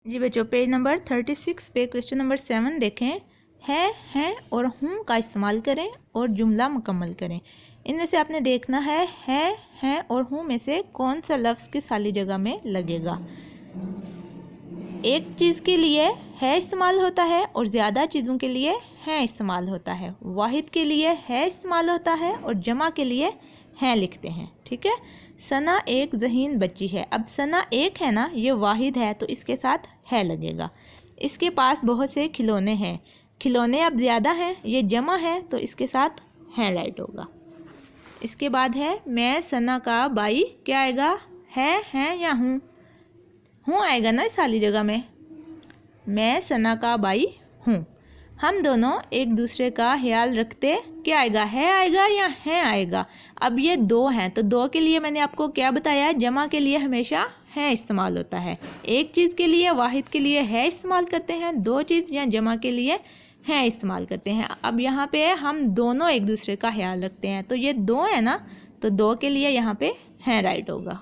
जी बच्चों, page number 36 पे question number 7 देखें। है और हूँ का इस्तेमाल करें और जुमला मुकम्मल करें। इनमें से आपने देखना है और हूँ में से कौन सा लफ्ज़ किस खाली जगह में लगेगा। एक चीज़ के लिए है इस्तेमाल होता है और ज़्यादा चीज़ों के लिए है इस्तेमाल होता है। वाहिद के लिए है इस्तेमाल होता है और जमा के लिए हैं लिखते हैं। ठीक है। सना एक ज़हीन बच्ची है। अब सना एक है ना, ये वाहिद है तो इसके साथ है लगेगा। इसके पास बहुत से खिलौने हैं। खिलौने अब ज़्यादा हैं, ये जमा है तो इसके साथ हैं राइट होगा। इसके बाद है मैं सना का भाई, क्या आएगा, है या हूँ आएगा ना इस खाली जगह में। मैं सना का भाई हूँ। हम दोनों एक दूसरे का ख्याल रखते, क्या आएगा, है आएगा या है आएगा। अब ये दो हैं तो दो के लिए मैंने आपको क्या बताया, जमा के लिए हमेशा है इस्तेमाल होता है। एक चीज़ के लिए, वाहिद के लिए है इस्तेमाल करते हैं, दो चीज़ या जमा के लिए है इस्तेमाल करते हैं। अब यहाँ पे हम दोनों एक दूसरे का ख्याल रखते हैं तो ये दो है ना, तो दो के लिए यहाँ पे है राइट होगा।